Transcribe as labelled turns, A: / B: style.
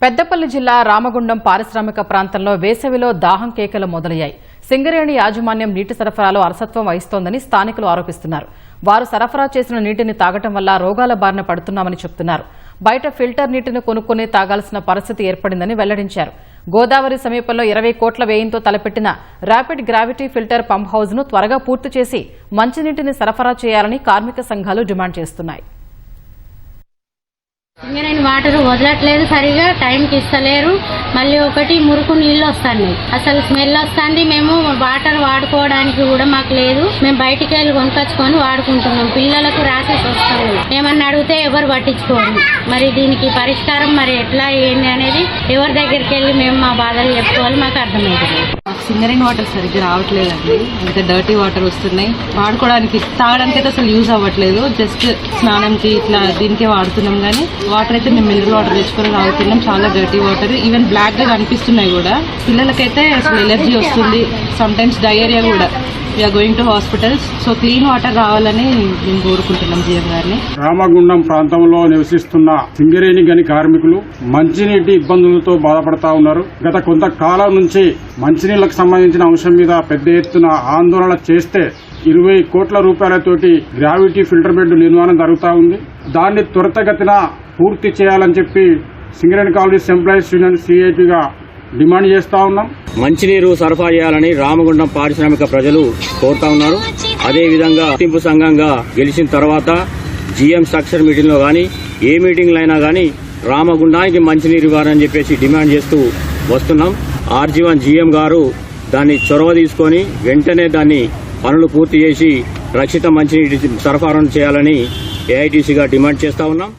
A: పెద్దపల్లి జిల్లా రామగుండం పారిశ్రామిక ప్రాంతంలో వేసవిలో దాహం కేకలు మొదలయ్యాయి. సింగరేణి యాజమాన్యం నీటి సరఫరాలో అలసత్వం వహిస్తోందని స్థానికులు ఆరోపిస్తున్నారు. వారు సరఫరా చేసిన నీటిని తాగటం వల్ల రోగాల బారిన పడుతున్నామని చెబుతున్నారు. బయట ఫిల్టర్ నీటిని కొనుక్కుని తాగాల్సిన పరిస్థితి ఏర్పడిందని వెల్లడించారు. గోదావరి సమీపంలో 20 కోట్ల వ్యయంతో తలపెట్టిన rapid gravity filter pump house ను త్వరగా పూర్తి చేసి మంచినీటిని సరఫరా చేయాలని కార్మిక సంఘాలు డిమాండ్ చేస్తున్నాయి.
B: సింగరేణి వాటర్ వదలట్లేదు, సరిగా టైంకి ఇస్తలేరు. మళ్ళీ ఒకటి మురుకు నీళ్లు వస్తున్నాయి, అసలు స్మెల్ వస్తుంది. మేము వాటర్ వాడుకోవడానికి కూడా మాకు లేదు. మేము బయటికి వెళ్ళి కొనుకొచ్చుకొని వాడుకుంటున్నాం. పిల్లలకు ర్యాషెస్ వస్తాయి. ఏమన్నా అడిగితే ఎవరు పట్టించుకోరు. మరి దీనికి పరిష్కారం మరి ఎట్లా ఏంది అనేది ఎవరి దగ్గరికి వెళ్ళి మేము మా బాధలు చెప్పుకోవాలి, మాకు అర్థమవుతుంది.
C: సింగరేణి వాటర్ సరిగ్గా రావట్లేదండి. ఇంత డర్టీ వాటర్ వస్తున్నాయి. వాడుకోవడానికి తాగడానికి అయితే అసలు యూజ్ అవ్వట్లేదు. జస్ట్ స్నానంకి ఇట్లా దీనికే వాడుతున్నాం. కానీ వాటర్ అయితే మేము మినరల్ వాటర్ తెచ్చుకొని తాగుతున్నాం. చాలా డర్టీ వాటర్, ఈవెన్ బ్లాక్ గా కనిపిస్తున్నాయి కూడా. పిల్లలకైతే అసలు ఎలర్జీ వస్తుంది, సమ్ టైమ్స్ డయేరియా కూడా. We are going to hospitals. So clean water రావాలని మేము కోరుకుంటున్నాం జీఎం గారిని.
D: రామగుండం ప్రాంతంలో నివసిస్తున్న సింగరేణి గని కార్మికులు మంచినీటి ఇబ్బందులతో బాధపడతా ఉన్నారు. గత కొంతకాలం నుంచి మంచినీళ్లకు సంబంధించిన అంశం మీద పెద్ద ఎత్తున ఆందోళన చేస్తే 20 కోట్ల రూపాయలతోటి గ్రావిటీ ఫిల్టర్ బెడ్ నిర్మాణం జరుగుతూ ఉంది. దాన్ని త్వరితగతిన పూర్తి చేయాలని చెప్పి సింగరేణి కాలేజ్ ఎంప్లాయీస్ యూనియన్ సిఐటిగా డిమాండ్ చేస్తా ఉన్నాం.
E: మంచినీరు సరఫరా చేయాలని రామగుండం పారిశ్రామిక ప్రజలు కోరుతా ఉన్నారు. అదేవిధంగా గుర్తింపు సంఘంగా గెలిచిన తర్వాత జీఎం స్ట్రక్చర్ మీటింగ్ లో గానీ ఏ మీటింగ్లు అయినా గానీ రామగుండానికి మంచినీరు ఇవ్వాలని చెప్పేసి డిమాండ్ చేస్తూ వస్తున్నాం. RG1 జీఎం గారు దాన్ని చొరవ తీసుకొని వెంటనే దాన్ని పనులు పూర్తి చేసి రక్షిత మంచినీటి సరఫరా చేయాలని ఏఐటీసీగా డిమాండ్ చేస్తా ఉన్నాం.